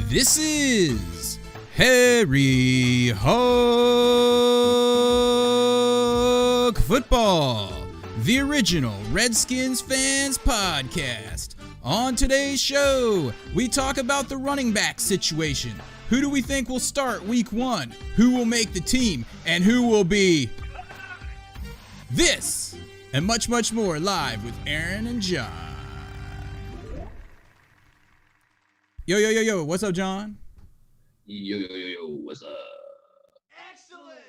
This is Harry Hog Football, the original Redskins Fans podcast. On today's show, we talk about the running back situation. Who do we think will start week 1? Who will make the team? And who will be this? And much, much more live with Aaron and John. Yo, what's up, John? Yo, what's up? Excellent!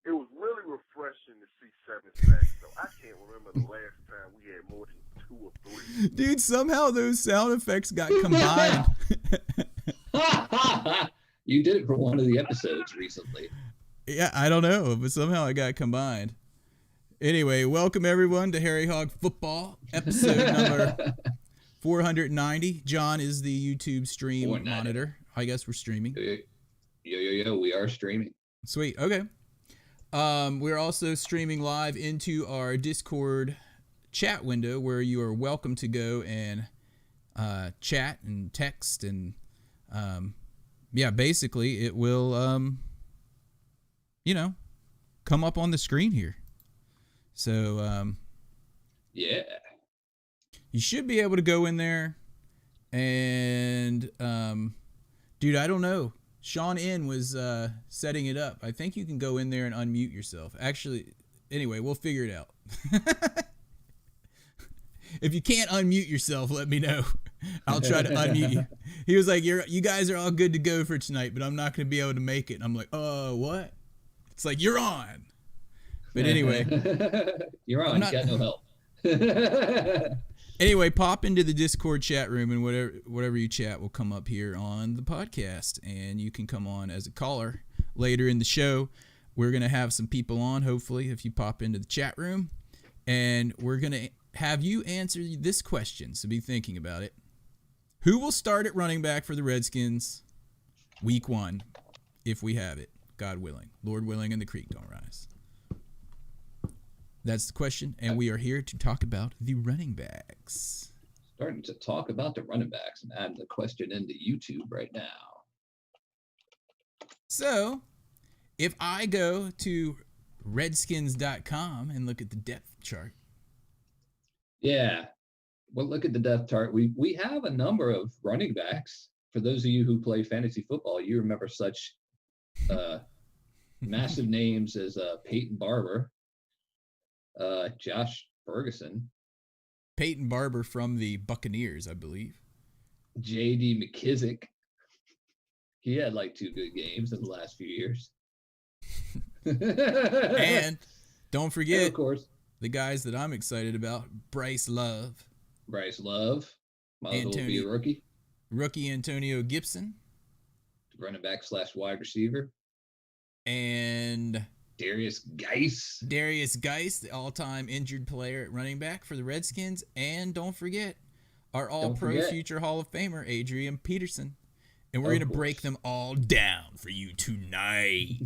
It was really refreshing to see 7 sacks, though. I can't remember the last time we had more than 2 or 3. Dude, somehow those sound effects got combined. You did it for one of the episodes recently. Yeah, I don't know, but somehow it got combined. Anyway, welcome everyone to Harry Hog Football, episode number 490. John is the YouTube stream monitor. I guess we're streaming. Yo, we are streaming. Sweet, okay. We're also streaming live into our Discord chat window where you are welcome to go and chat and text and basically it will come up on the screen here. So yeah. You should be able to go in there and dude, I don't know. Sean N was setting it up. I think you can go in there and unmute yourself. Actually, anyway, we'll figure it out. If you can't unmute yourself, let me know. I'll try to unmute you. He was like, you guys are all good to go for tonight, but I'm not going to be able to make it. And I'm like, what? It's like, you're on. But anyway. You're on. You got no help. Anyway, pop into the Discord chat room and whatever you chat will come up here on the podcast. And you can come on as a caller later in the show. We're going to have some people on, hopefully, if you pop into the chat room. And we're going to have you answer this question, so be thinking about it. Who will start at running back for the Redskins week 1, if we have it, God willing, Lord willing, and the creek don't rise? That's the question, and we are here to talk about the running backs. Starting to talk about the running backs and add the question into YouTube right now. So, if I go to redskins.com and look at the depth chart. Yeah. Well, look at the depth chart. We have a number of running backs. For those of you who play fantasy football, you remember such massive names as Peyton Barber, Josh Ferguson, Peyton Barber from the Buccaneers, I believe. J.D. McKissick. He had like 2 good games in the last few years. And don't forget, of course, the guys that I'm excited about, Bryce Love. Might as well be a rookie. Rookie Antonio Gibson. Running back / wide receiver. And Darius Geis, the all-time injured player at running back for the Redskins. And don't forget, our all-pro future Hall of Famer, Adrian Peterson. And we're going to break them all down for you tonight.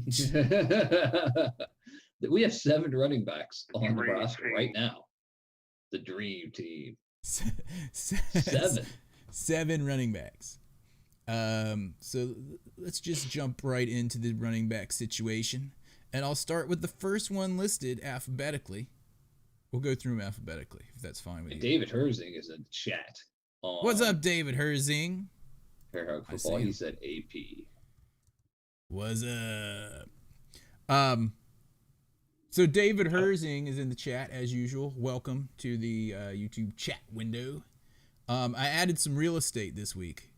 We have 7 running backs on the roster right now. The dream team. 7 running backs. So let's just jump right into the running back situation. And I'll start with the first one listed alphabetically. We'll go through them alphabetically, if that's fine with you. David Herzing is in the chat. What's up, David Herzing? Fair Hog Football. He said AP. What's up? So David Herzing is in the chat as usual. Welcome to the YouTube chat window. I added some real estate this week.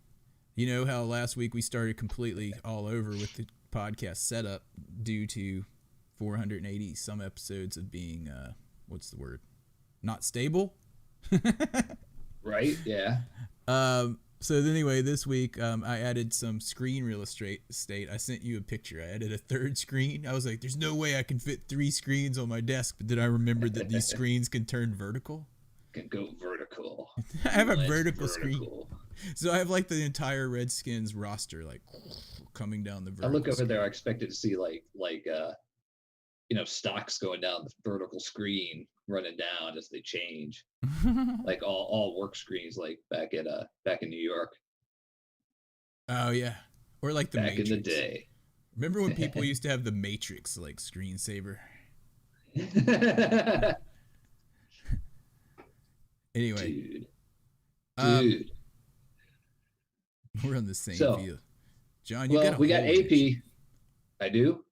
You know how last week we started completely all over with the podcast setup due to 480 some episodes of being what's the word? Not stable. Right? Yeah. So anyway, this week I added some screen real estate. I sent you a picture. I added a 3rd screen. I was like, there's no way I can fit 3 screens on my desk. But then I remembered that these screens can turn vertical. Can go vertical. I have a vertical screen. So I have like the entire Redskins roster like coming down the vertical. I look over there. I expected to see like stocks going down the vertical screen, running down as they change, like all work screens, like back in New York. Oh yeah, or like the back Matrix. in the day. Remember when people used to have the Matrix like screensaver? Anyway, dude, we're on the same So, field. John, you got we got hole in your AP. I do.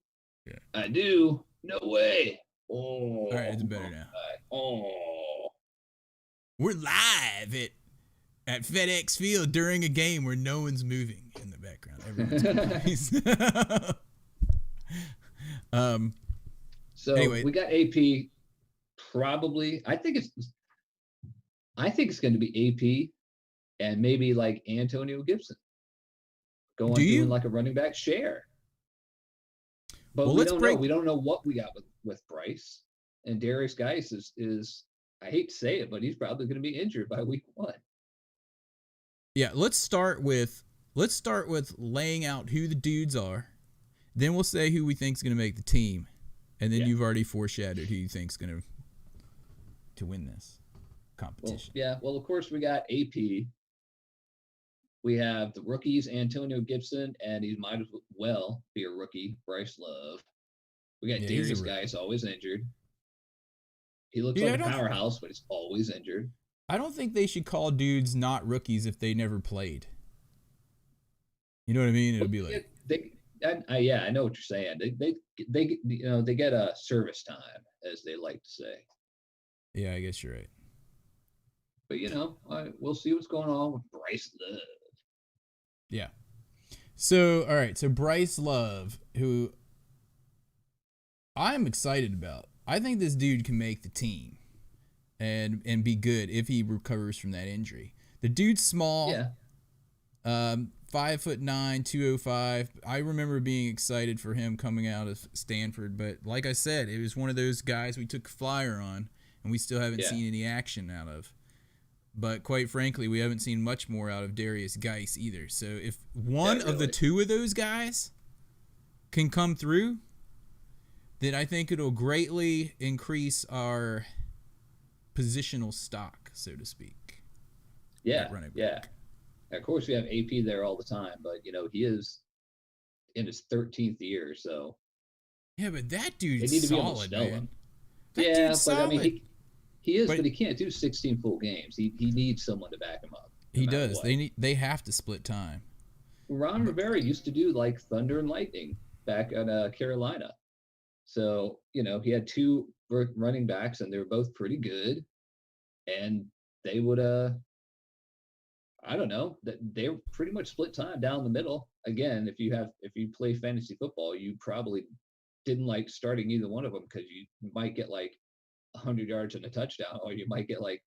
Yeah. I do. No way. Oh. All right, it's better now. Oh. We're live at FedEx Field during a game where no one's moving in the background. Everyone's So anyway. we got AP. Probably, I think it's going to be AP, and maybe like Antonio Gibson doing like a running back share. But we don't know. We don't know what we got with Bryce, and Darius Geis is I hate to say it, but he's probably going to be injured by week 1. Yeah, let's start with laying out who the dudes are. Then we'll say who we think is going to make the team, and then you've already foreshadowed who you think's going to win this competition. Well, of course we got AP. We have the rookies, Antonio Gibson, and he might as well be a rookie, Bryce Love. We got Darius Geis, always injured. He looks like a powerhouse, but he's always injured. I don't think they should call dudes not rookies if they never played. You know what I mean? It'll be like I know what you're saying. They get a service time, as they like to say. Yeah, I guess you're right. But we'll see what's going on with Bryce Love. Yeah. So all right, so Bryce Love, who I'm excited about. I think this dude can make the team and be good if he recovers from that injury. The dude's small. Yeah. 5'9", 205. I remember being excited for him coming out of Stanford, but like I said, it was one of those guys we took a flyer on, and we still haven't seen any action out of. But quite frankly, we haven't seen much more out of Darius Geis either. So if one of the two of those guys can come through, then I think it'll greatly increase our positional stock, so to speak. Yeah. Of course, we have AP there all the time, but he is in his 13th year, so. Yeah, but that dude's solid, man. But I mean, he is, but he can't do 16 full games. He needs someone to back him up. He does. What. They have to split time. Ron Rivera used to do like thunder and lightning back at Carolina. So, he had 2 running backs, and they were both pretty good. And they would, I don't know, they pretty much split time down the middle. Again, if you play fantasy football, you probably didn't like starting either one of them, because you might get like 100 yards and a touchdown, or you might get like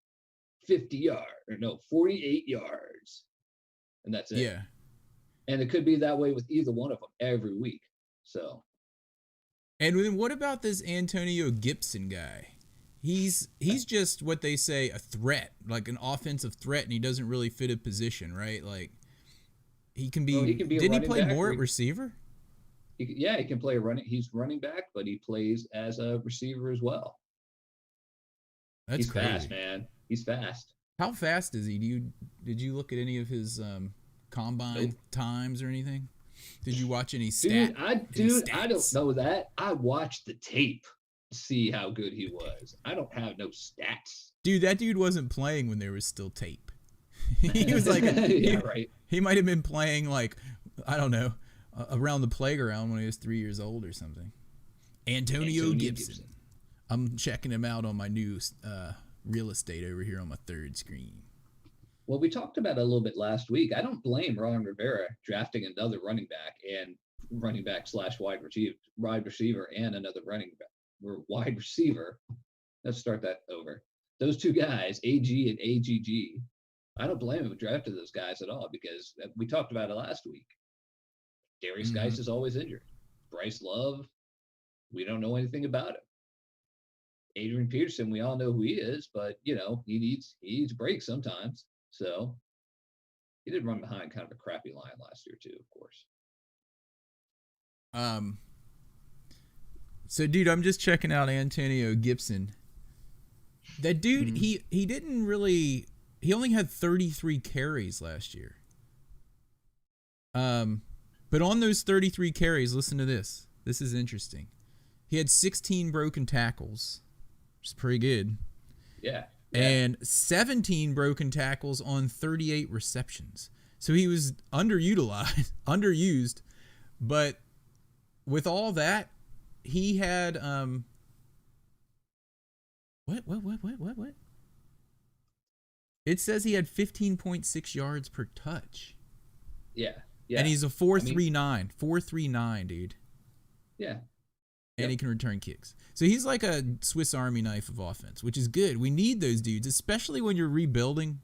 48 yards, and that's it. Yeah. And it could be that way with either one of them every week. So. And then what about this Antonio Gibson guy? He's just what they say, a threat, like an offensive threat, and he doesn't really fit a position, right? Like he can be. Didn't he play more at receiver? He can play He's running back, but he plays as a receiver as well. He's crazy. Fast, man. He's fast. How fast is he? Did you look at any of his combine times or anything? Did you watch any stats? I don't know that. I watched the tape to see how good he was. I don't have no stats. Dude, that dude wasn't playing when there was still tape. He was like, right. He might have been playing like, I don't know, around the playground when he was 3 years old or something. Antonio Gibson. I'm checking him out on my new real estate over here on my third screen. Well, we talked about it a little bit last week. I don't blame Ron Rivera drafting another running back / wide receiver and another wide receiver. Let's start that over. Those 2 guys, AG and AGG. I don't blame him for drafting those guys at all, because we talked about it last week. Darius Geis is always injured. Bryce Love, we don't know anything about him. Adrian Peterson, we all know who he is, but he needs breaks sometimes. So he did run behind kind of a crappy line last year too, of course. So, dude, I'm just checking out Antonio Gibson. That dude, he didn't really. He only had 33 carries last year. But on those 33 carries, listen to this. This is interesting. He had 16 broken tackles, which is pretty good. Yeah. And 17 broken tackles on 38 receptions. So he was underused. But with all that, he had what? It says he had 15.6 yards per touch. Yeah. Yeah. And he's a 4.39. 4.39, dude. Yeah. And he can return kicks. So he's like a Swiss Army knife of offense, which is good. We need those dudes, especially when you're rebuilding.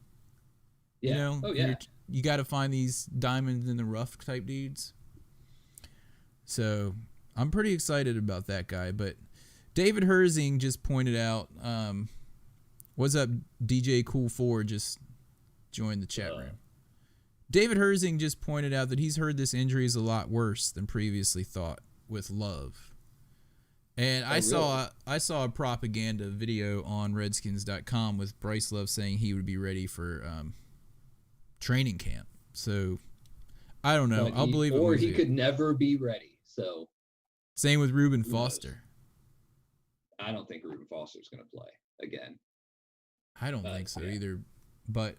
Yeah. You know, oh, yeah. You got to find these diamonds in the rough type dudes. So I'm pretty excited about that guy. But David Herzing just pointed out, what's up, DJ Cool 4 just joined the chat room. David Herzing just pointed out that he's heard this injury is a lot worse than previously thought with Love. And I saw a propaganda video on Redskins.com with Bryce Love saying he would be ready for training camp. So I don't know. I'll believe it. Or he could never be ready. So same with Reuben Foster. I don't think Reuben Foster is going to play again. I don't think so either. But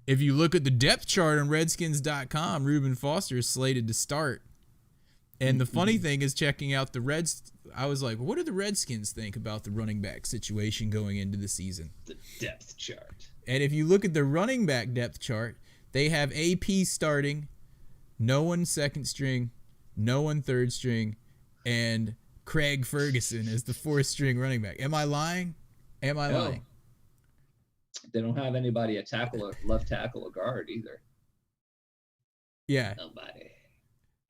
if you look at the depth chart on Redskins.com, Reuben Foster is slated to start. And the funny thing is checking out the Reds. I was like, what do the Redskins think about the running back situation going into the season? The depth chart. And if you look at the running back depth chart, they have AP starting, no one second string, no one third string, and Craig Ferguson is the fourth string running back. Am I lying? Am I lying? They don't have anybody a left tackle, a guard either. Yeah. Nobody.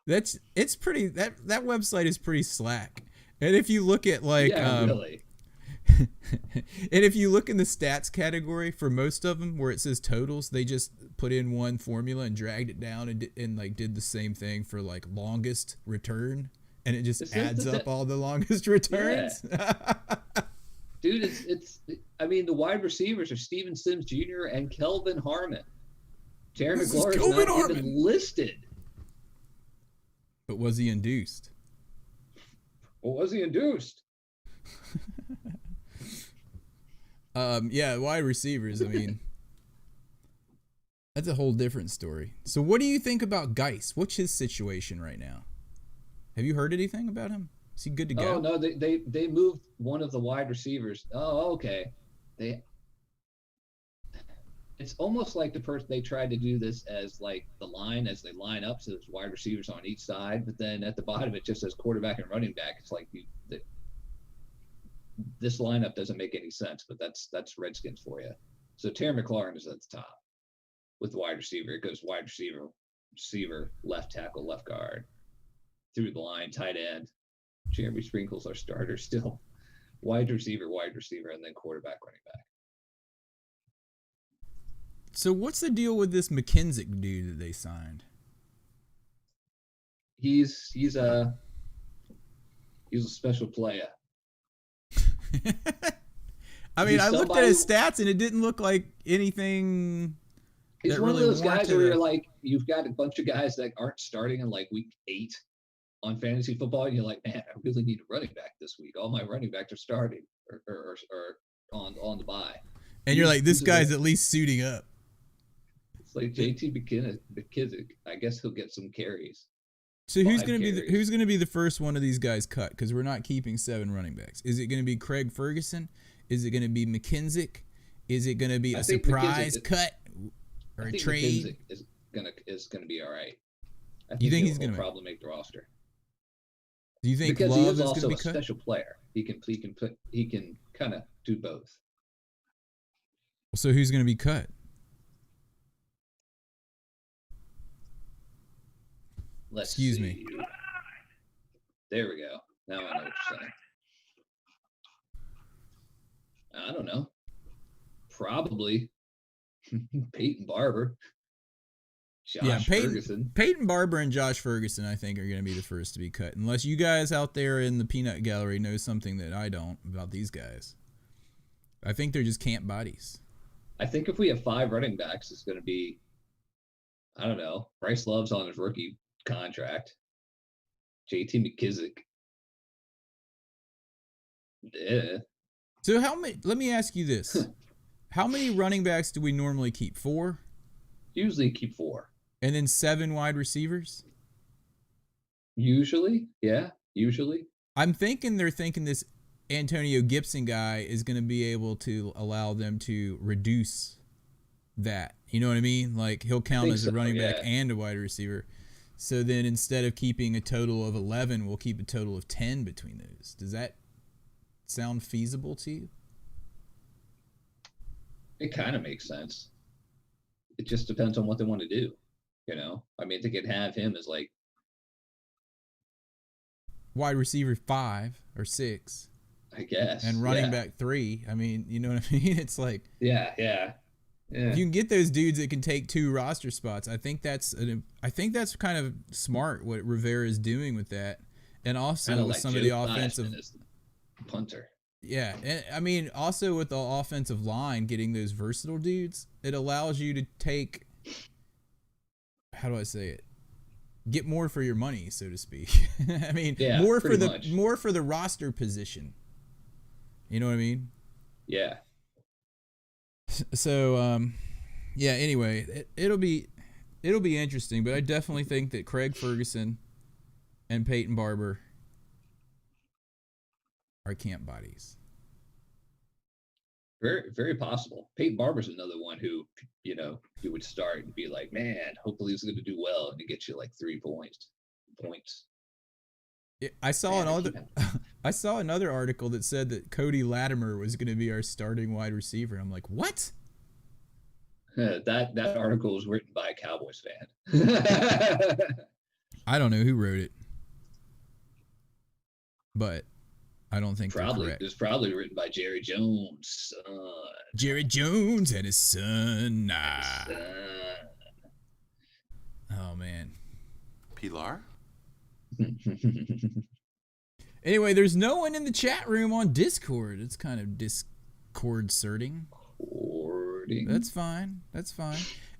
It's pretty that website is pretty slack. And if you look at really. And if you look in the stats category for most of them where it says totals, they just put in one formula and dragged it down and did the same thing for like longest return, and it just adds up all the longest returns. Yeah. Dude, it's I mean, the wide receivers are Steven Sims Jr. and Kelvin Harmon. Terry McLaurin is not even listed. But was he induced? Well, was he induced? Yeah, wide receivers, I mean, that's a whole different story. So what do you think about Geis? What's his situation right now? Have you heard anything about him? Is he good to go? Oh, no, they moved one of the wide receivers. Oh, okay. It's almost like they tried to do this as like the line as they line up, so there's wide receivers on each side, but then at the bottom it just says quarterback and running back. It's like this lineup doesn't make any sense, but that's Redskins for you. So Terry McLaurin is at the top with wide receiver. It goes wide receiver, left tackle, left guard, through the line, tight end. Jeremy Sprinkle's our starter still. Wide receiver, and then quarterback, running back. So what's the deal with this McKenzie dude that they signed? He's a special player. I mean, I looked at his stats and it didn't look like anything. He's one of those guys where you're like, you've got a bunch of guys that aren't starting in like week 8 on fantasy football, and you're like, man, I really need a running back this week. All my running backs are starting or on the bye. And you're like, this guy's at least suiting up. It's like JT McKissick. I guess he'll get some carries. So who's going to be the first one of these guys cut? Because we're not keeping 7 running backs. Is it going to be Craig Ferguson? Is it going to be McKenzie? Is it going to be a surprise cut or a trade? McKenzie is gonna be all right. You think he's going to probably make the roster? Do you think because Love he is also also a special player? He can kind of do both. So who's going to be cut? Excuse me. There we go. Now I know what you're saying. I don't know. Probably Peyton Barber. Josh Ferguson. Peyton Barber and Josh Ferguson, I think, are going to be the first to be cut. Unless you guys out there in the peanut gallery know something that I don't about these guys. I think they're just camp bodies. I think if we have 5 running backs, it's going to be, I don't know, Bryce Love's on his rookie contract. JT McKissick. Yeah. So let me ask you this. How many running backs do we normally keep? 4? Usually keep 4. And then 7 wide receivers? Usually, yeah. Usually. I'm thinking they're thinking this Antonio Gibson guy is going to be able to allow them to reduce that. You know what I mean? Like, he'll count as a running back and a wide receiver. So then instead of keeping a total of 11, we'll keep a total of 10 between those. Does that sound feasible to you? It kind of makes sense. It just depends on what they want to do. You know, I mean, they could have him as like wide receiver 5 or 6, I guess, and running back 3. I mean, you know what I mean? It's like, yeah. If you can get those dudes that can take 2 roster spots, I think that's kind of smart what Rivera is doing with that, and also with like some of the offensive punter. Yeah, and I mean, also with the offensive line getting those versatile dudes, it allows you to take, how do I say it? Get more for your money, so to speak. I mean, more for the roster position. You know what I mean? Yeah. So, yeah. Anyway, it'll be interesting, but I definitely think that Craig Ferguson and Peyton Barber are camp bodies. Very, very possible. Peyton Barber's another one who, you know, you would start and be like, man, hopefully he's going to do well, and he gets you like 3 points. I saw another article that said that Cody Latimer was going to be our starting wide receiver. I'm like, what? That article was written by a Cowboys fan. I don't know who wrote it, but I don't think it was probably written by Jerry Jones' son. Jerry Jones and his son. Oh man. Pilar? Anyway, there's no one in the chat room on Discord. It's kind of Discord-certing. That's fine.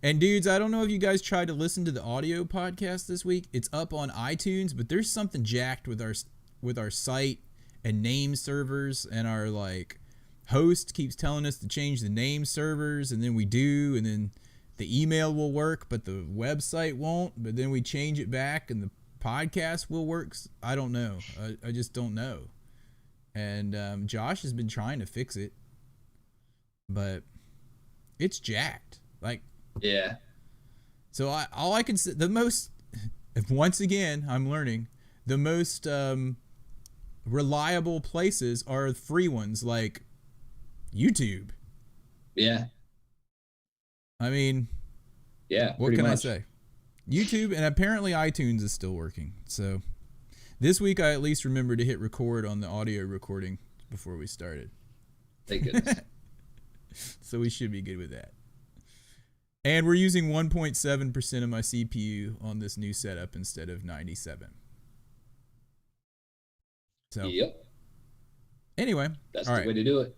And dudes, I don't know if you guys tried to listen to the audio podcast this week. It's up on iTunes, but there's something jacked with our site and name servers, and our like host keeps telling us to change the name servers, and then we do, and then the email will work, but the website won't, but then we change it back and the podcast will work. I don't know. I just don't know. And Josh has been trying to fix it, but it's jacked. Like, yeah. So all I can say, once again, I'm learning, the most reliable places are free ones like YouTube. Yeah. I mean, yeah. What can I say? YouTube, and apparently iTunes is still working. So this week I at least remembered to hit record on the audio recording before we started. Thank goodness. So we should be good with that. And we're using 1.7% of my CPU on this new setup instead of 97. So, yep. Anyway, that's the way to do it.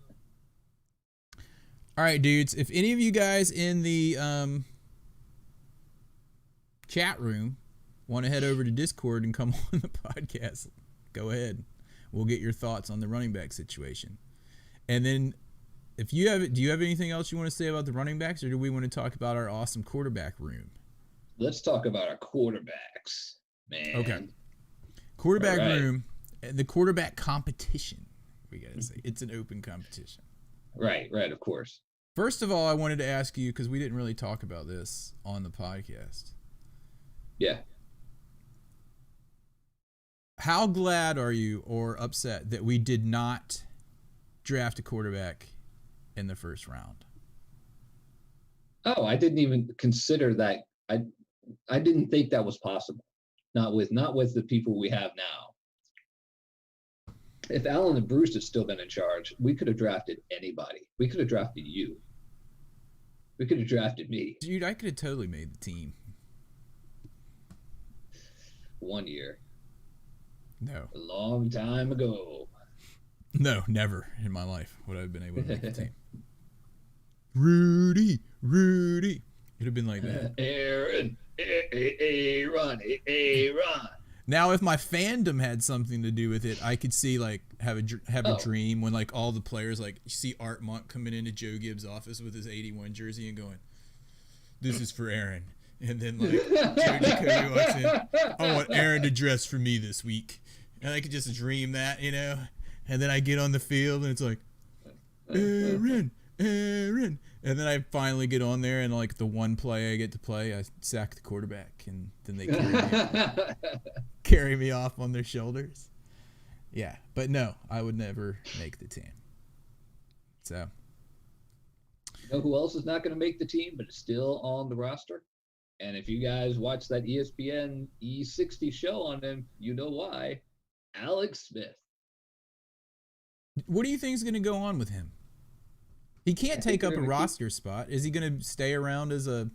All right, dudes. If any of you guys in the chat room want to head over to Discord and come on the podcast, go ahead. We'll get your thoughts on the running back situation. And then, do you have anything else you want to say about the running backs, or do we want to talk about our awesome quarterback room? Let's talk about our quarterbacks, man. Okay. Quarterback room. The quarterback competition, we got to say. It's an open competition. Right, of course. First of all, I wanted to ask you, because we didn't really talk about this on the podcast. Yeah. How glad are you or upset that we did not draft a quarterback in the first round? Oh, I didn't even consider that. I didn't think that was possible. Not with the people we have now. If Allen and Bruce had still been in charge, we could have drafted anybody. We could have drafted you. We could have drafted me. Dude, I could have totally made the team. one year. No. A long time ago. No, never in my life would I have been able to make the team. Rudy. It'd have been like that. Aaron, run. Now, if my fandom had something to do with it, I could see like have a dream when like all the players, like you see Art Monk coming into Joe Gibbs' office with his 81 jersey and going, "This is for Aaron," and then like Joe Jacoby walks in, "I want Aaron to dress for me this week," and I could just dream that, you know, and then I get on the field and it's like, Aaron. And then I finally get on there, and like the one play I get to play, I sack the quarterback, and then they carry me off on their shoulders. Yeah, but no, I would never make the team. So, You know who else is not going to make the team, but is still on the roster? And if you guys watch that ESPN E60 show on him, you know why. Alex Smith. what do you think is going to go on with him? He can't take up a roster spot. Is he going to stay around as a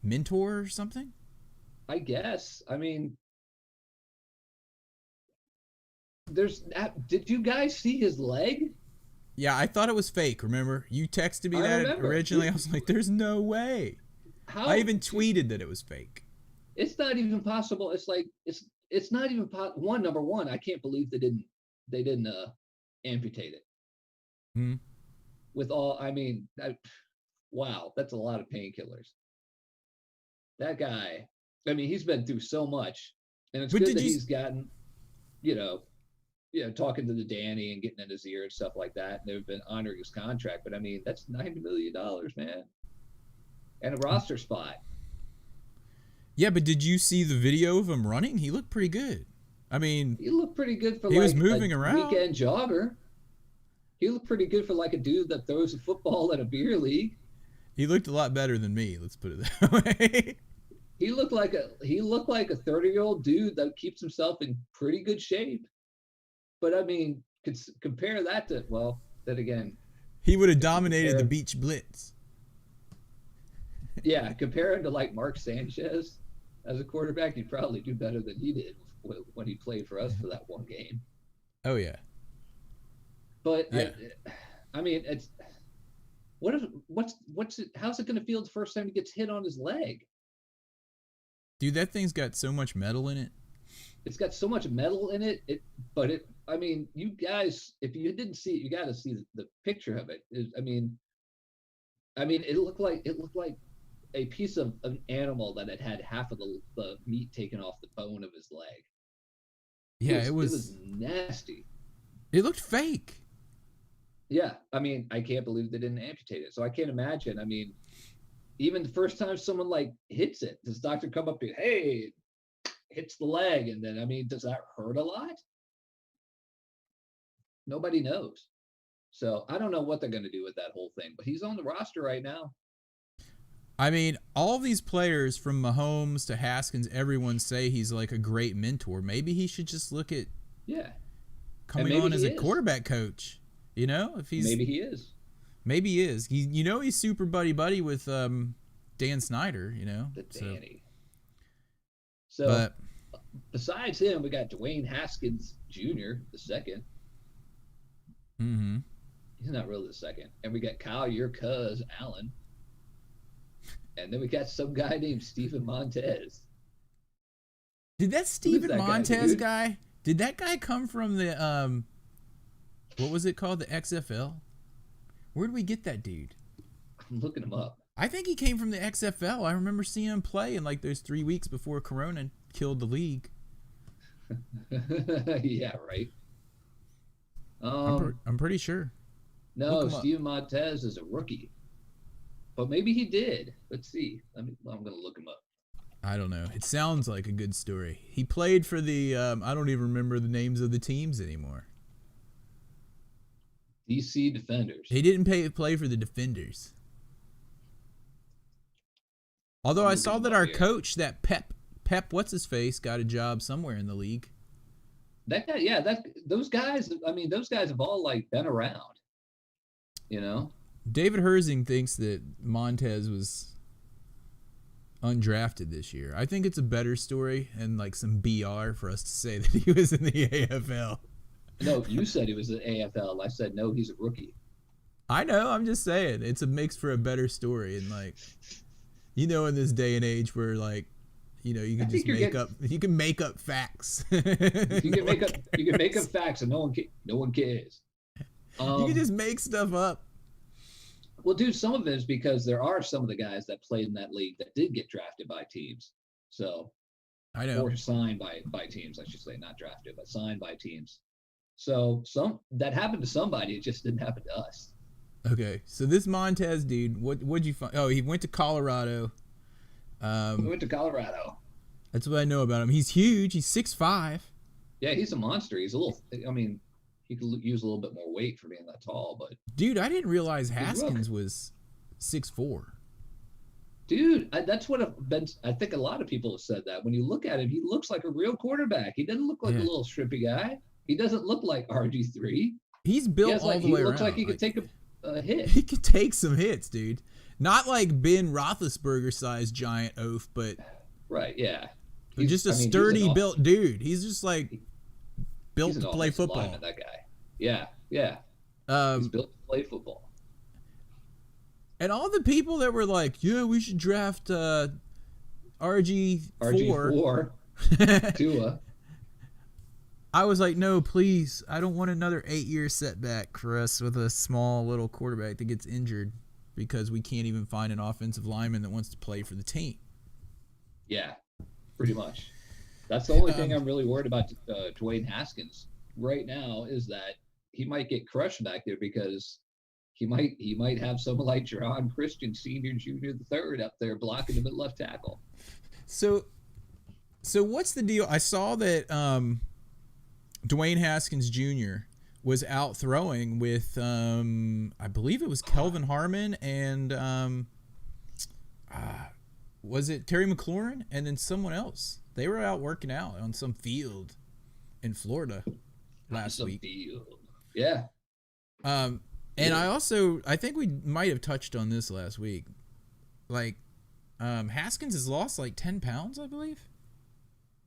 mentor or something? I guess. I mean, did you guys see his leg? Yeah, I thought it was fake. Remember, you texted me that originally. I was like, "There's no way." How? I even tweeted that it was fake. It's not even possible. It's like it's not even number one. I can't believe they didn't amputate it. Hmm. With all, I mean, wow, that's a lot of painkillers. That guy, I mean, he's been through so much, and it's good that he's gotten, talking to the Danny and getting in his ear and stuff like that. And they've been honoring his contract, but I mean, that's $90 million, man, and a roster spot. Yeah, but did you see the video of him running? He looked pretty good. I mean, he looked pretty good for he was moving a around. Weekend jogger. He looked pretty good for like a dude that throws a football at a beer league. He looked a lot better than me. Let's put it that way. He looked like a 30-year-old dude that keeps himself in pretty good shape. But I mean, compare that to then again. He would have dominated the beach blitz. Yeah, comparing to like Mark Sanchez as a quarterback, he'd probably do better than he did when he played for us for that one game. Oh yeah. But yeah. I mean, it's how's it going to feel the first time he gets hit on his leg? Dude, that thing's got so much metal in it. It's got so much metal in it. I mean, you guys, if you didn't see it, you got to see the picture of it. I mean, it looked like a piece of an animal that had half of the meat taken off the bone of his leg. Yeah, it was nasty. It looked fake. Yeah, I mean, I can't believe they didn't amputate it. So I can't imagine. I mean, even the first time someone like hits it, does doctor come up to, hey, hits the leg, and then, I mean, does that hurt a lot? Nobody knows. So I don't know what they're going to do with that whole thing, but he's on the roster right now. I mean, all these players from Mahomes to Haskins, everyone say he's like a great mentor. Maybe he should just look at coming on as a quarterback coach. You know, if he's maybe he is. Maybe he is. He's super buddy with Dan Snyder. You know, the Danny. So besides him, we got Dwayne Haskins Jr. the second. Mm-hmm. He's not really the second, and we got Kyle, your cuz Allen, and then we got some guy named Steven Montez. Did that Steven Montez guy? Did that guy come from the what was it called? The XFL? Where did we get that dude? I'm looking him up. I think he came from the XFL. I remember seeing him play in like those 3 weeks before Corona killed the league. Yeah, right. I'm pretty sure. No, Steven Montez is a rookie. But maybe he did. Let's see. I'm going to look him up. I don't know. It sounds like a good story. He played for the I don't even remember the names of the teams anymore. DC Defenders. He didn't play for the Defenders. Although I saw that our coach, that Pep, what's his face, got a job somewhere in the league. That guy, those guys. I mean, those guys have all like been around. You know. David Herzing thinks that Montez was undrafted this year. I think it's a better story and like some BR for us to say that he was in the AFL. No, you said he was an AFL. I said no, he's a rookie. I know. I'm just saying it makes for a better story, and like, in this day and age where like, you can just make up facts. You can make up facts, and no one cares. You can just make stuff up. Well, dude, some of it is because there are some of the guys that played in that league that did get drafted by teams. So, I know. Or signed by teams, I should say, not drafted, but signed by teams. So that happened to somebody. It just didn't happen to us. Okay, so this Montez dude, what'd you find? Oh, he went to Colorado. He went to Colorado. That's what I know about him. He's huge. He's 6'5". Yeah, he's a monster. He's a little. I mean, he could use a little bit more weight for being that tall, but dude, I didn't realize Haskins was 6'4". Dude, that's what I think a lot of people have said that. When you look at him, he looks like a real quarterback. He doesn't look like a little strippy guy. He doesn't look like RG3. He's built all the way around. He looks like he could take a hit. He could take some hits, dude. Not like Ben Roethlisberger-sized giant oaf, but right, yeah. He's just a sturdy built dude. He's just like built to play football. Lineman, that guy. Yeah. He's built to play football. And all the people that were like, yeah, we should draft RG4. Tua. I was like, no, please. I don't want another 8-year setback for us with a small little quarterback that gets injured because we can't even find an offensive lineman that wants to play for the team. Yeah, pretty much. That's the only thing I'm really worried about Dwayne Haskins right now is that he might get crushed back there because he might have someone like Jerron Christian Sr., Jr., the third up there blocking him at left tackle. So what's the deal? I saw that Dwayne Haskins Jr. was out throwing with I believe it was Kelvin Harmon and was it Terry McLaurin and then someone else? They were out working out on some field in Florida last week. Yeah. And I think we might have touched on this last week. Like, Haskins has lost like 10 pounds, I believe.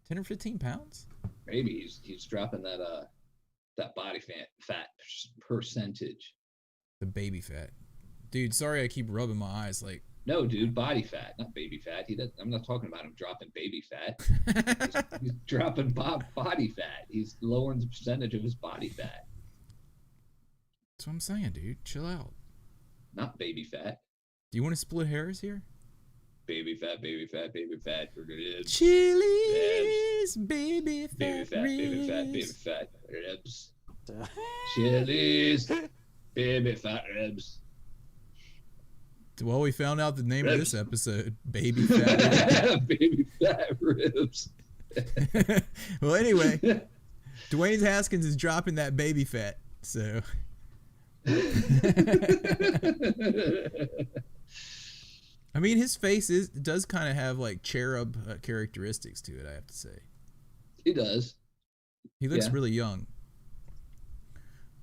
10 or 15 pounds. Maybe he's dropping that body fat percentage. The baby fat. Dude, sorry I keep rubbing my eyes like. No, dude, body fat, not baby fat. I'm not talking about him dropping baby fat. he's dropping body fat. He's lowering the percentage of his body fat. That's what I'm saying, dude. Chill out. Not baby fat. Do you want to split hairs here? Baby fat, baby fat, baby fat. Ribs. Chili's, baby fat, baby fat, ribs. baby fat, baby fat ribs. Chili's, baby fat ribs. Well, we found out the name of this episode, Baby Fat Ribs. Baby Fat Ribs. Well, anyway, Dwayne Haskins is dropping that baby fat, so. I mean, his face does kind of have like cherub characteristics to it, I have to say. He does. He looks really young.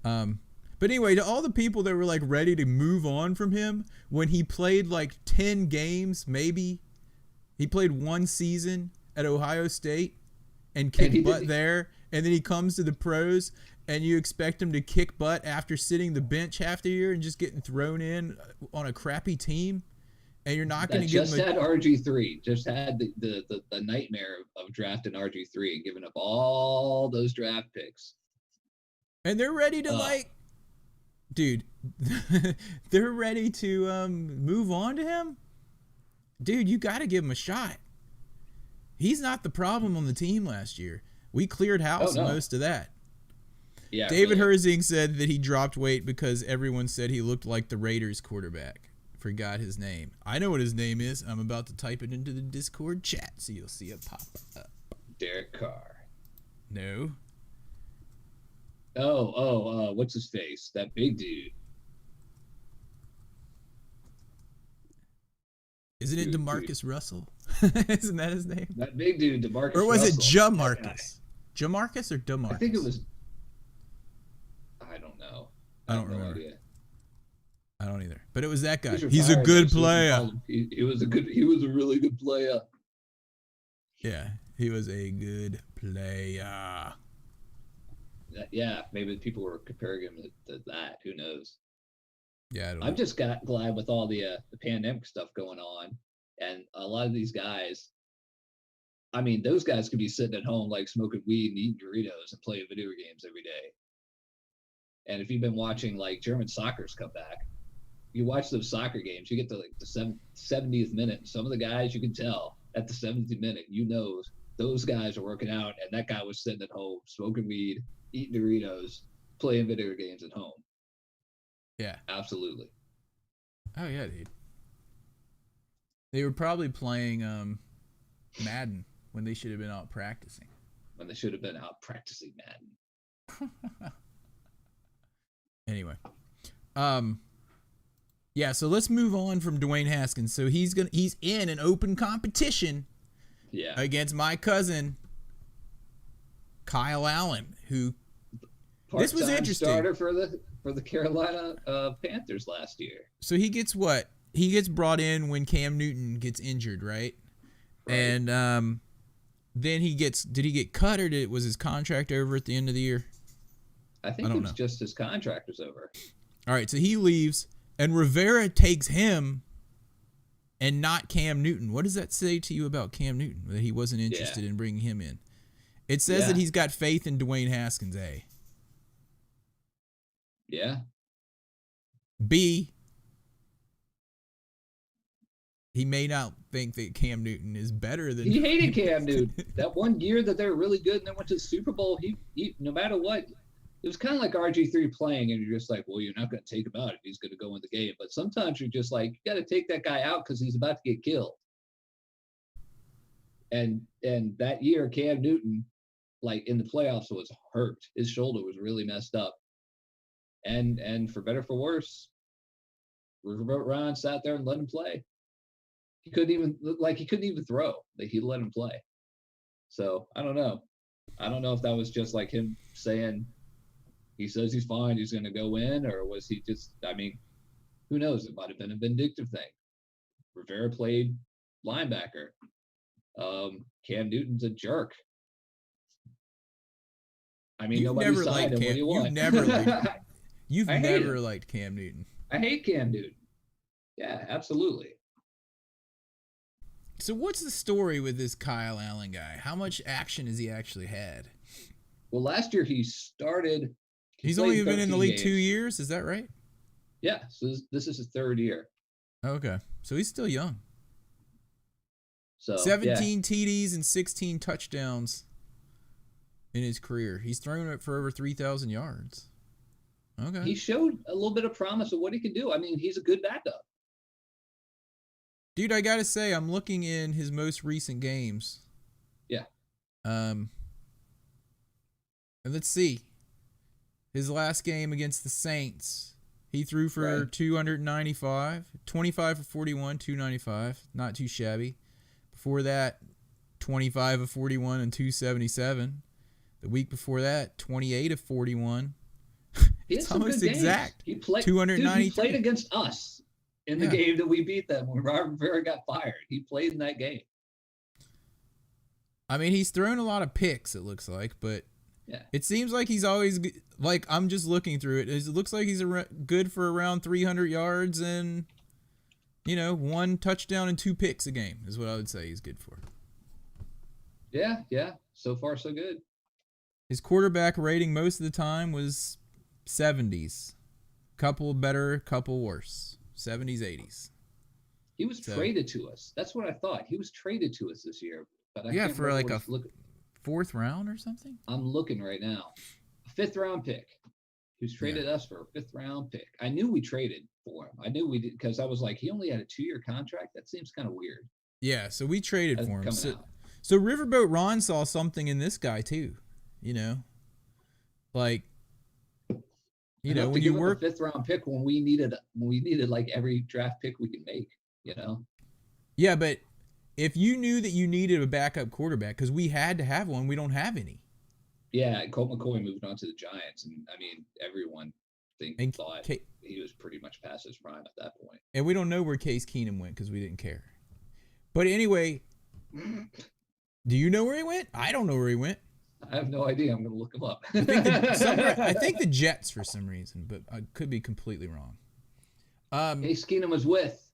But anyway, to all the people that were like ready to move on from him when he played like 10 games, maybe he played one season at Ohio State and kicked butt there, and then he comes to the pros and you expect him to kick butt after sitting the bench half the year and just getting thrown in on a crappy team, and you're not going to give him. Just had RG3, just had the nightmare of drafting RG3 and giving up all those draft picks, and they're ready to dude, they're ready to move on to him. Dude, you got to give him a shot. He's not the problem on the team last year. We cleared house most of that. Yeah, David Herzing said that he dropped weight because everyone said he looked like the Raiders quarterback. Forgot his name. I know what his name is. I'm about to type it into the Discord chat so you'll see it pop up. Derek Carr. No. What's his face? That big dude. Isn't it DeMarcus Russell? Isn't that his name? That big dude, DeMarcus Russell. Or was it Jamarcus? Jamarcus or DeMarcus? I think it was. I don't know. I don't remember. Idea. I don't either. But it was that guy. He's He's a retired, good so we can player. call him- He was a really good player. Yeah, he was a good player. Yeah, maybe people were comparing him to that. Who knows? Yeah, I don't I'm know. just glad with all the pandemic stuff going on, and a lot of these guys. I mean, those guys could be sitting at home like smoking weed and eating Doritos and playing video games every day. And if you've been watching like German soccer's come back, you watch those soccer games, you get to like the 70th minute. And some of the guys you can tell at the 70th minute, those guys are working out, and that guy was sitting at home smoking weed, eating Doritos, playing video games at home. Yeah. Absolutely. Oh yeah, dude. They were probably playing Madden when they should have been out practicing. When they should have been out practicing Madden. Anyway. Yeah, so let's move on from Dwayne Haskins. So he's in an open competition against my cousin Kyle Allen, who this was interesting. Starter for the Carolina Panthers last year. So he gets what? He gets brought in when Cam Newton gets injured, right? And then did he get cut, or was his contract over at the end of the year? I think it was just his contract was over. All right, so he leaves, and Rivera takes him and not Cam Newton. What does that say to you about Cam Newton, that he wasn't interested in bringing him in? It says that he's got faith in Dwayne Haskins, A. Yeah. B, he may not think that Cam Newton is better than... He hated Cam Newton. That one year that they were really good and then went to the Super Bowl, he no matter what, it was kind of like RG3 playing, and you're just like, well, you're not going to take him out if he's going to go in the game. But sometimes you're just like, you got to take that guy out because he's about to get killed. And that year, Cam Newton, like in the playoffs, was hurt. His shoulder was really messed up. And for better for worse, Riverboat Ron sat there and let him play. He couldn't even throw. He let him play. So I don't know. I don't know if that was just like him saying he says he's fine, he's going to go in, or was he just, I mean, who knows? It might have been a vindictive thing. Rivera played linebacker. Cam Newton's a jerk. I mean, nobody signed him. What do you want? You've never liked Cam Newton. I hate Cam Newton. Yeah, absolutely. So what's the story with this Kyle Allen guy? How much action has he actually had? Well, last year he started. He's only been in the league 2 years. Is that right? Yeah. So this is his third year. Okay. So he's still young. So 17 TDs and 16 touchdowns in his career. He's thrown it for over 3,000 yards. Okay. He showed a little bit of promise of what he could do. I mean, he's a good backup. Dude, I got to say, I'm looking in his most recent games. Yeah. And let's see. His last game against the Saints, he threw for 295, 25 of 41, 295. Not too shabby. Before that, 25 of 41 and 277. The week before that, 28 of 41. It's almost exact. He played 293. He played against us in the game that we beat them when Robert Rivera got fired. He played in that game. I mean, he's thrown a lot of picks, it looks like, but it seems like he's always, like, I'm just looking through it. It looks like he's good for around 300 yards and, one touchdown and 2 picks a game is what I would say he's good for. Yeah. So far, so good. His quarterback rating most of the time was 70s. Couple better, couple worse. 70s, 80s. He was traded to us. That's what I thought. He was traded to us this year. But I can't for like a fourth round or something? I'm looking right now. A 5th round pick. Who's traded us for a 5th round pick. I knew we traded for him. I knew we did because I was like, he only had a 2-year contract. That seems kind of weird. Yeah, so we traded for him. So Riverboat Ron saw something in this guy too. Like, when you work a 5th round pick when we needed like every draft pick we could make, Yeah, but if you knew that you needed a backup quarterback, because we had to have one, we don't have any. Yeah, Colt McCoy moved on to the Giants, and I mean, everyone And thought he was pretty much past his prime at that point. And we don't know where Case Keenum went because we didn't care. But anyway, do you know where he went? I don't know where he went. I have no idea. I'm going to look him up. I think the Jets for some reason, but I could be completely wrong. Case Keenum was with.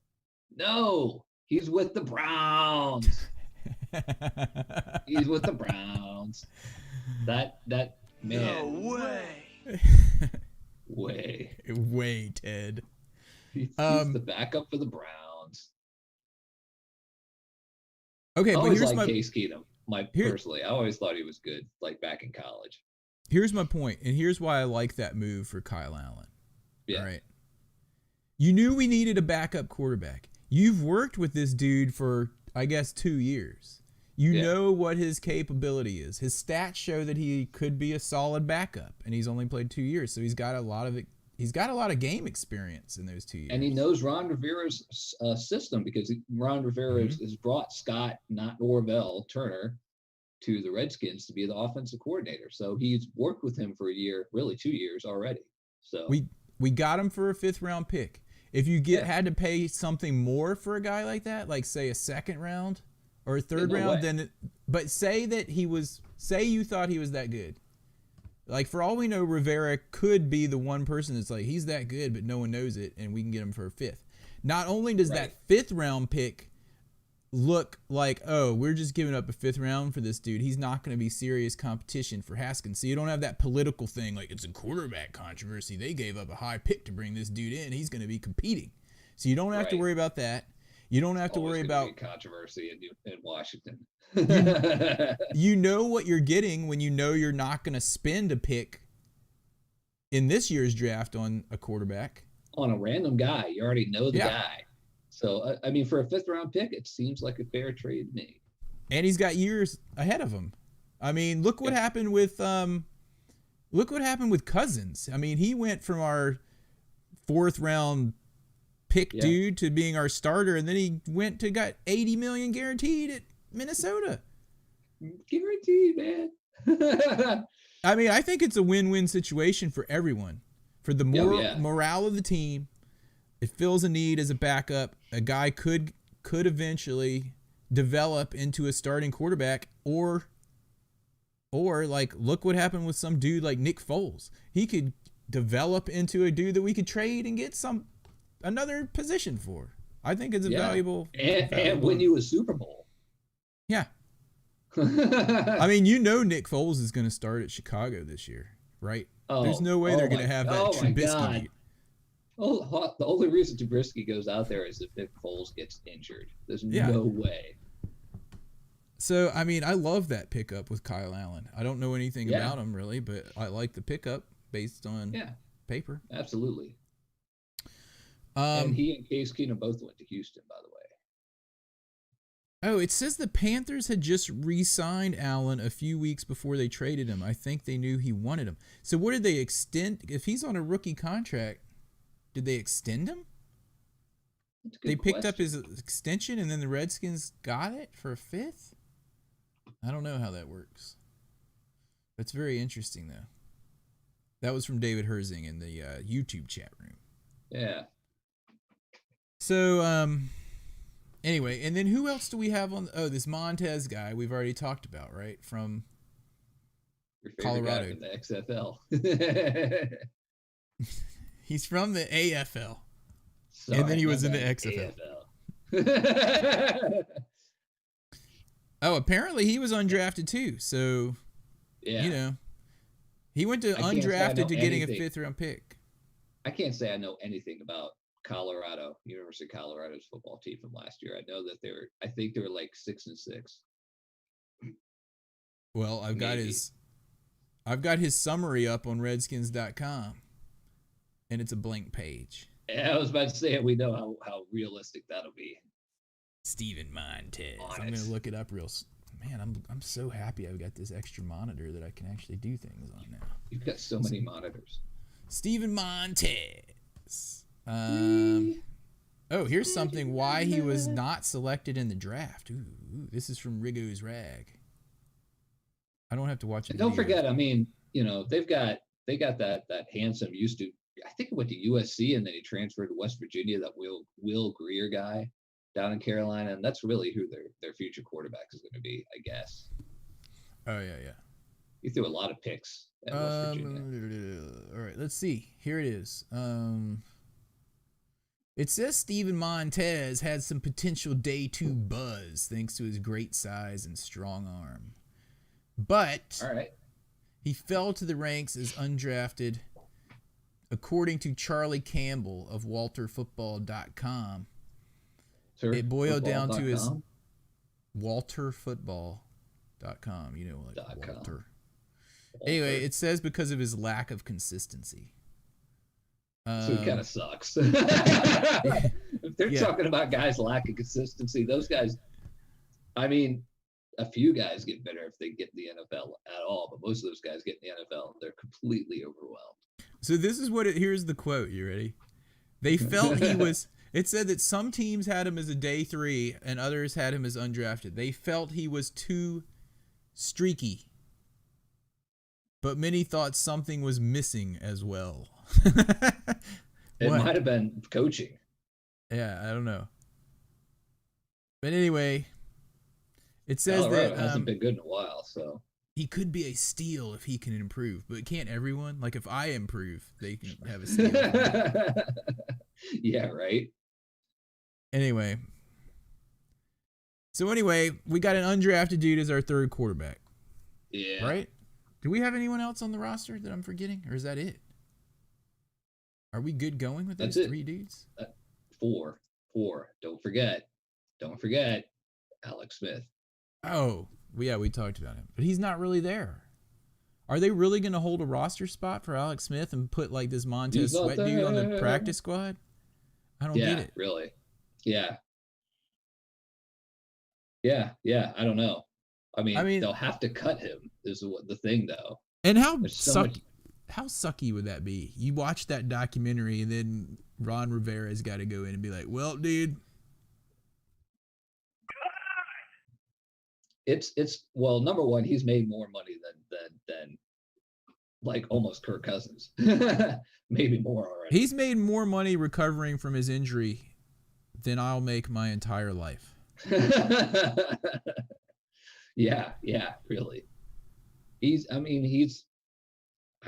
No, he's with the Browns. He's with the Browns. That man. No way. Way, Ted. He's the backup for the Browns. Okay, I but always here's liked my Case Keenum. Personally, I always thought he was good, like back in college. Here's my point, and here's why I like that move for Kyle Allen. Yeah. All right. You knew we needed a backup quarterback. You've worked with this dude for, I guess, 2 years. You know what his capability is. His stats show that he could be a solid backup, and he's only played 2 years, so he's got a lot of game experience in those 2 years. And he knows Ron Rivera's system because Ron Rivera has brought Scott, not Norvell, Turner, to the Redskins to be the offensive coordinator. So he's worked with him for a year, really 2 years already. So we got him for a 5th round pick. If you had to pay something more for a guy like that, like say a 2nd round or a 3rd round, but say you thought he was that good. Like, for all we know, Rivera could be the one person that's like, he's that good, but no one knows it, and we can get him for a 5th. Not only does that 5th round pick look like, oh, we're just giving up a 5th round for this dude, he's not going to be serious competition for Haskins. So you don't have that political thing, like it's a quarterback controversy. They gave up a high pick to bring this dude in. He's going to be competing. So you don't have to worry about that. You don't have to worry about controversy in Washington. You know what you're getting when you know you're not going to spend a pick in this year's draft on a quarterback. On a random guy. You already know the guy. So, I mean, for a 5th round pick, it seems like a fair trade to me. And he's got years ahead of him. I mean, look what happened with Cousins. I mean, he went from our 4th round pick dude to being our starter, and then he went to got $80 million guaranteed at Minnesota. Guaranteed, man. I mean, I think it's a win-win situation for everyone. For the morale of the team, it fills a need as a backup. A guy could eventually develop into a starting quarterback, or like, look what happened with some dude like Nick Foles. He could develop into a dude that we could trade and get another position for. I think it's a valuable and win you a Super Bowl. Yeah. I mean, Nick Foles is going to start at Chicago this year, right? There's no way they're going to have that Trubisky dude. Oh, the only reason Trubisky goes out there is if Nick Foles gets injured. There's no way. So, I mean, I love that pickup with Kyle Allen. I don't know anything about him really, but I like the pickup based on paper. Absolutely. And he and Case Keenum both went to Houston, by the way. Oh, it says the Panthers had just re-signed Allen a few weeks before they traded him. I think they knew he wanted him. So what did they extend? If he's on a rookie contract, did they extend him? They picked up his extension and then the Redskins got it for a 5th? I don't know how that works. That's very interesting, though. That was from David Herzing in the YouTube chat room. Yeah. So, anyway, and then who else do we have on? This Montez guy we've already talked about, right? From your favorite Colorado. Guy in the XFL. He's from the AFL. Sorry, and then he was in the XFL. Oh, apparently he was undrafted too. So, he went to undrafted to getting a 5th round pick. I can't say I know anything about Colorado, University of Colorado's football team from last year. I know that I think they were like 6-6. Well, I've got his summary up on redskins.com, and it's a blank page. Yeah, I was about to say, we know how realistic that'll be. Steven Montez. I'm going to look it up Man, I'm so happy I've got this extra monitor that I can actually do things on now. You've got so many monitors. Steven Montez. Here's something why he was not selected in the draft. Ooh, this is from Rigo's Rag. I don't have to watch it. Don't forget, I mean, they got that handsome used to I think he went to USC and then he transferred to West Virginia. That Will Greer guy down in Carolina, and that's really who their future quarterback is going to be, I guess. Oh yeah. He threw a lot of picks at West Virginia. All right, let's see. Here it is. It says Steven Montez had some potential day 2 buzz thanks to his great size and strong arm. But All right. he fell to the ranks as undrafted, according to Charlie Campbell of WalterFootball.com. It boiled down to his WalterFootball.com. You know, like Walter. Anyway, it says because of his lack of consistency. So he kind of sucks. If they're talking about guys lacking consistency, those guys, I mean, a few guys get better if they get in the NFL at all, but most of those guys get in the NFL, they're completely overwhelmed. So this is here's the quote. You ready? They felt he was, it said that some teams had him as a day 3 and others had him as undrafted. They felt he was too streaky, but many thought something was missing as well. It might have been coaching. Yeah, I don't know. But anyway, it says Colorado that hasn't been good in a while, so he could be a steal if he can improve. But can't everyone? Like if I improve, they can have a steal. Yeah, right. Anyway. So anyway, we got an undrafted dude as our third quarterback. Yeah. Right? Do we have anyone else on the roster that I'm forgetting? Or is that it? Are we good going with those 3 dudes? 4. Don't forget Alex Smith. Oh, yeah, we talked about him. But he's not really there. Are they really going to hold a roster spot for Alex Smith and put like this Montez Sweat dude on the practice squad? I don't get it. Really. Yeah. I don't know. I mean, they'll have to cut him. Is the thing, though. And how sucky would that be? You watch that documentary, and then Ron Rivera's got to go in and be like, "Well, dude." It's well, number one, he's made more money than like almost Kirk Cousins, maybe more already. He's made more money recovering from his injury than I'll make my entire life. Yeah, really. I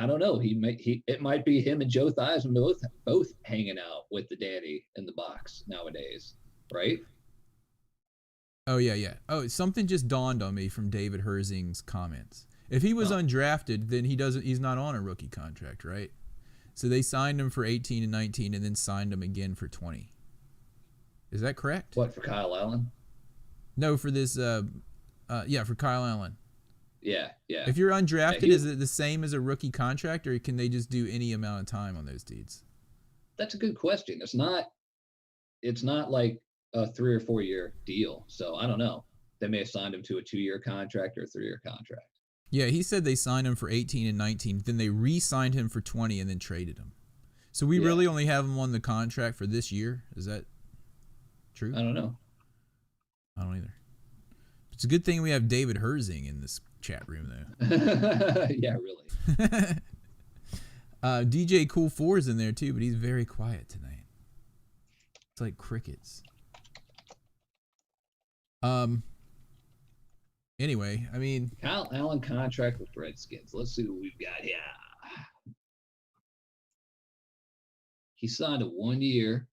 don't know. It might be him and Joe Theismann both hanging out with the daddy in the box nowadays, right? Oh yeah. Oh, something just dawned on me from David Herzing's comments. If he was undrafted, then he's not on a rookie contract, right? So they signed him for 18 and 19 and then signed him again for 20. Is that correct? What, for Kyle Allen? No, for this for Kyle Allen. Yeah. If you're undrafted, is it the same as a rookie contract, or can they just do any amount of time on those dudes? That's a good question. It's not like a 3 or 4 year deal. So I don't know. They may have signed him to a 2-year contract or a 3-year contract. Yeah, he said they signed him for 18 and 19, then they re-signed him for 20 and then traded him. So we really only have him on the contract for this year? Is that true? I don't know. I don't either. It's a good thing we have David Herzing in this chat room, though. Yeah, really. DJ Cool 4 is in there, too, but he's very quiet tonight. It's like crickets. Anyway, I mean, Kyle Allen contract with Redskins. Let's see what we've got here. He signed a 1-year,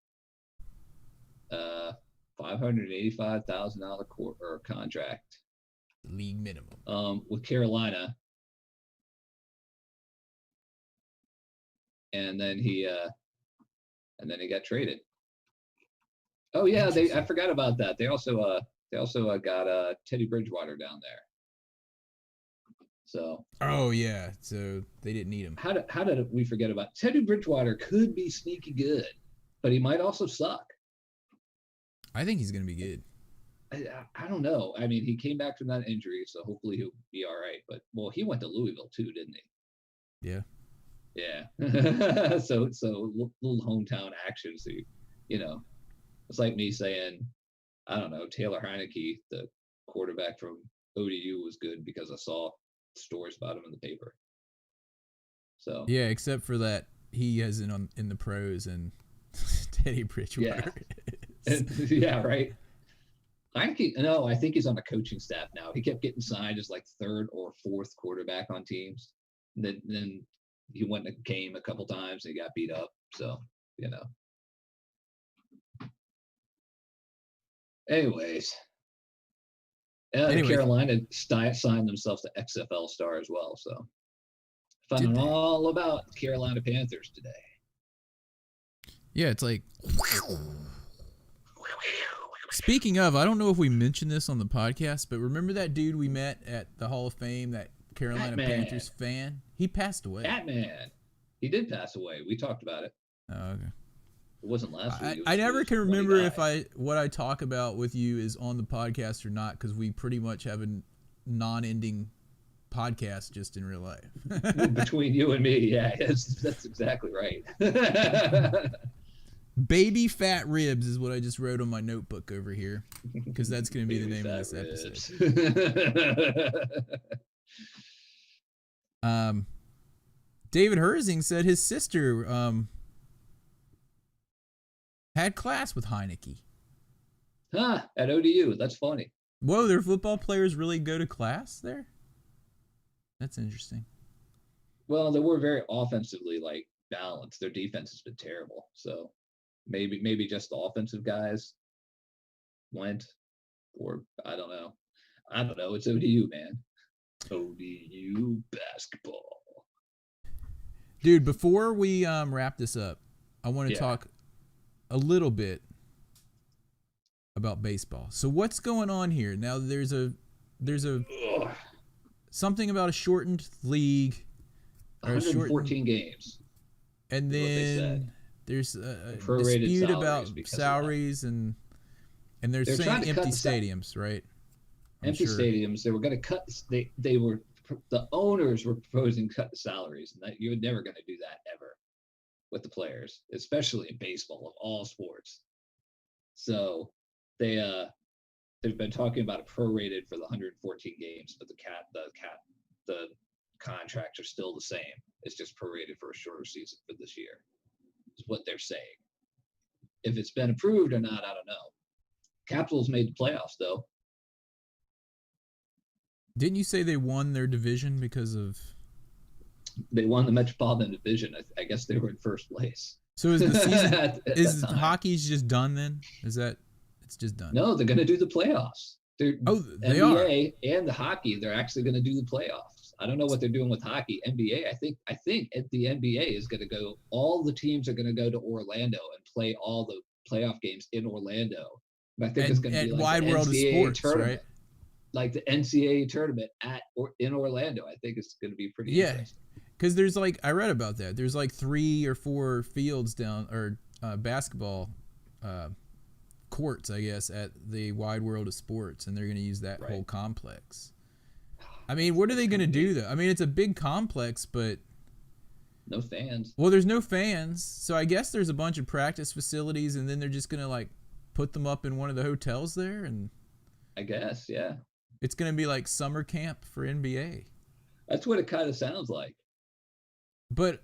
$585,000 contract. League minimum. With Carolina. And then he got traded. Oh yeah, I forgot about that. They also got Teddy Bridgewater down there. So. Oh yeah, so they didn't need him. How did we forget about Teddy Bridgewater? Could be sneaky good, but he might also suck. I think he's gonna be good. I don't know. I mean, he came back from that injury, so hopefully he'll be all right. But he went to Louisville too, didn't he? Yeah. Yeah. so little hometown action. So it's like me saying, I don't know, Taylor Heineke, the quarterback from ODU, was good because I saw stories about him in the paper. So yeah, except for that he is in the pros and Teddy Bridgewater. Yeah, right. I think he's on the coaching staff now. He kept getting signed as like third or fourth quarterback on teams. Then he went in a game a couple times and he got beat up. So, Anyways. Carolina signed themselves to XFL star as well. So found out all about Carolina Panthers today. Yeah, it's like. Speaking of, I don't know if we mentioned this on the podcast, but remember that dude we met at the Hall of Fame, that Carolina Panthers fan? He passed away. Batman. He did pass away. We talked about it. Oh, okay. It wasn't last week. I never can remember if what I talk about with you is on the podcast or not, because we pretty much have a non-ending podcast just in real life. Between you and me, yeah, that's exactly right. Baby fat ribs is what I just wrote on my notebook over here, because that's going to be the name of this episode. David Herzing said his sister had class with Heineke. Huh, at ODU. That's funny. Whoa, their football players really go to class there? That's interesting. Well, they were very offensively balanced. Their defense has been terrible. So maybe just the offensive guys went, or I don't know. It's ODU, man. ODU basketball. Dude, before we wrap this up, I want to talk a little bit about baseball. So what's going on here? Now there's something about a shortened league, or 114 games. And then there's a dispute about salaries and they're saying empty stadiums, right? Empty stadiums. They were going to cut. The owners were proposing to cut the salaries, and that you're never going to do that ever with the players, especially in baseball of all sports. So they've been talking about it prorated for the 114 games, but the contracts are still the same. It's just prorated for a shorter season for this year. Is what they're saying. If it's been approved or not, I don't know. Capitals made the playoffs though. Didn't you say they won their division because of? They won the Metropolitan Division. I guess they were in first place. So is the season? Is hockey's just done then? Is that it's just done? No, they're going to do the playoffs. They NBA are. And the hockey. They're actually going to do the playoffs. I don't know what they're doing with hockey. NBA. I think the NBA is going to go. All the teams are going to go to Orlando and play all the playoff games in Orlando. I think it's going to be like Wide the World NCAA of Sports, tournament. right? Like the NCAA tournament in Orlando. I think it's going to be pretty interesting. Because there's I read about that. There's 3 or 4 fields down, or basketball courts, I guess, at the Wide World of Sports, and they're going to use that whole complex. I mean, what are they going to do, though? I mean, it's a big complex, but... No fans. Well, there's no fans, so I guess there's a bunch of practice facilities, and then they're just going to, put them up in one of the hotels there, and... I guess, yeah. It's going to be like summer camp for NBA. That's what it kind of sounds like. But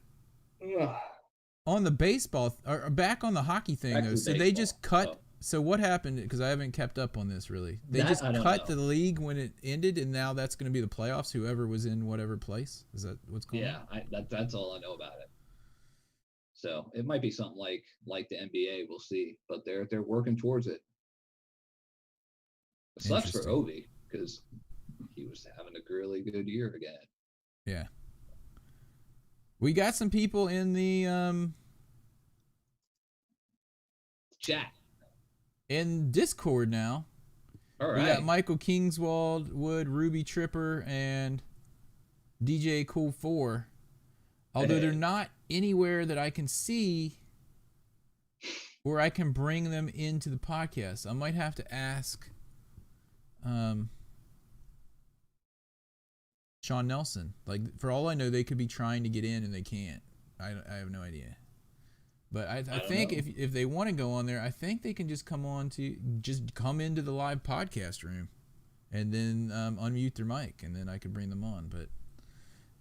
on the baseball, or back on the hockey thing, though, so they just cut. Oh. So what happened? Because I haven't kept up on this really. They just cut the league when it ended, and now that's going to be the playoffs. Whoever was in whatever place. Is that what's going on? Yeah, that's all I know about it. So it might be something like the NBA. We'll see, but they're working towards it. It sucks for Ovi because he was having a really good year again. Yeah. We got some people in the chat. In Discord now. All right. We got Michael Kingswald, Wood, Ruby Tripper, and DJ Cool 4. Although they're not anywhere that I can see where I can bring them into the podcast. I might have to ask Sean Nelson. For all I know, they could be trying to get in and they can't. I have no idea. But I think if they want to go on there, I think they can just come into the live podcast room and then unmute their mic, and then I could bring them on. But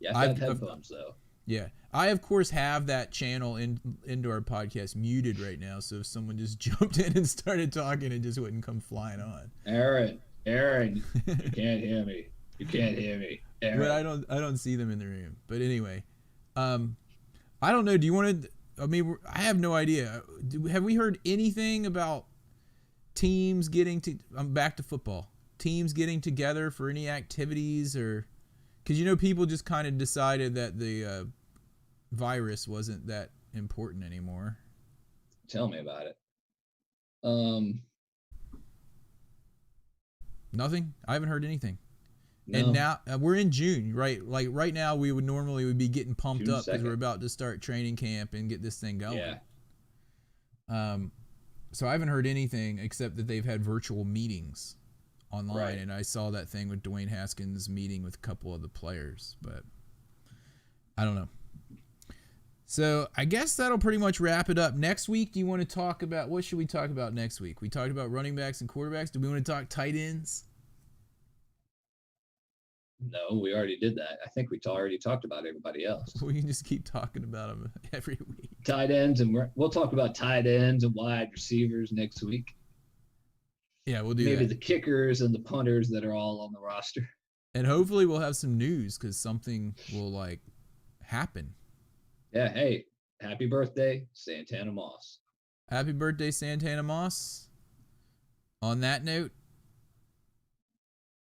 yeah, I've got headphones though. Yeah. I, of course, have that channel into our podcast muted right now, so if someone just jumped in and started talking, it just wouldn't come flying on. Aaron, you can't hear me. You can't hear me. Aaron. But I don't see them in the room. But anyway, I don't know. Do you want to? I mean, I have no idea. Have we heard anything about teams getting to? I'm back to football. Teams getting together for any activities, or because people just kind of decided that the virus wasn't that important anymore. Tell me about it. Nothing. I haven't heard anything. No. And now we're in June, right? Like right now, we would normally be getting pumped June up because 2nd. we're about to start training camp and get this thing going. Yeah. So I haven't heard anything except that they've had virtual meetings online, Right. and I saw that thing with Dwayne Haskins meeting with a couple of the players, but I don't know. So I guess that'll pretty much wrap it up. Next week, do you want to talk about, what should we talk about next week? We talked about running backs and quarterbacks. Do we want to talk tight ends? No, we already did that. I think we already talked about everybody else. We can just keep talking about them every week. Tight ends, and we'll talk about tight ends and wide receivers next week. Yeah, we'll do Maybe that. the kickers and the punters that are all on the roster. And hopefully we'll have some news because something will happen. Yeah, hey, happy birthday, Santana Moss. Happy birthday, Santana Moss. On that note,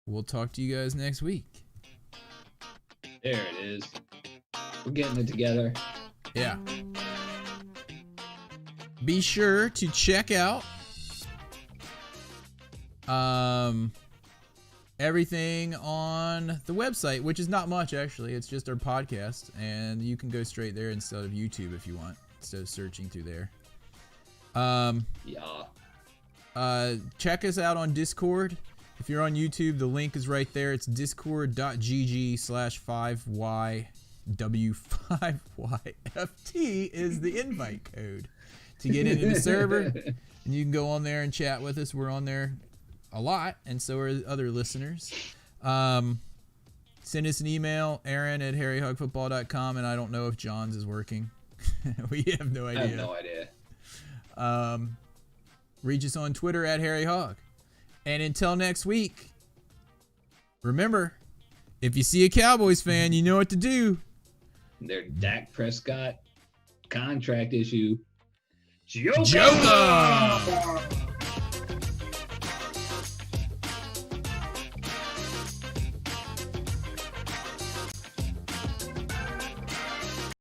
we'll talk to you guys next week. There it is. We're getting it together. Yeah. Be sure to check out everything on the website, which is not much actually. It's just our podcast, and you can go straight there instead of YouTube if you want, instead of searching through there. Check us out on Discord. If you're on YouTube, the link is right there. It's discord.gg/5YW5YFT is the invite code to get into the server. And you can go on there and chat with us. We're on there a lot, and so are other listeners. Send us an email, Aaron@harryhogfootball.com, and I don't know if John's is working. We have no idea. I have no idea. Reach us on Twitter @HarryHog. And until next week, remember, if you see a Cowboys fan, you know what to do. Their Dak Prescott contract issue. Joker!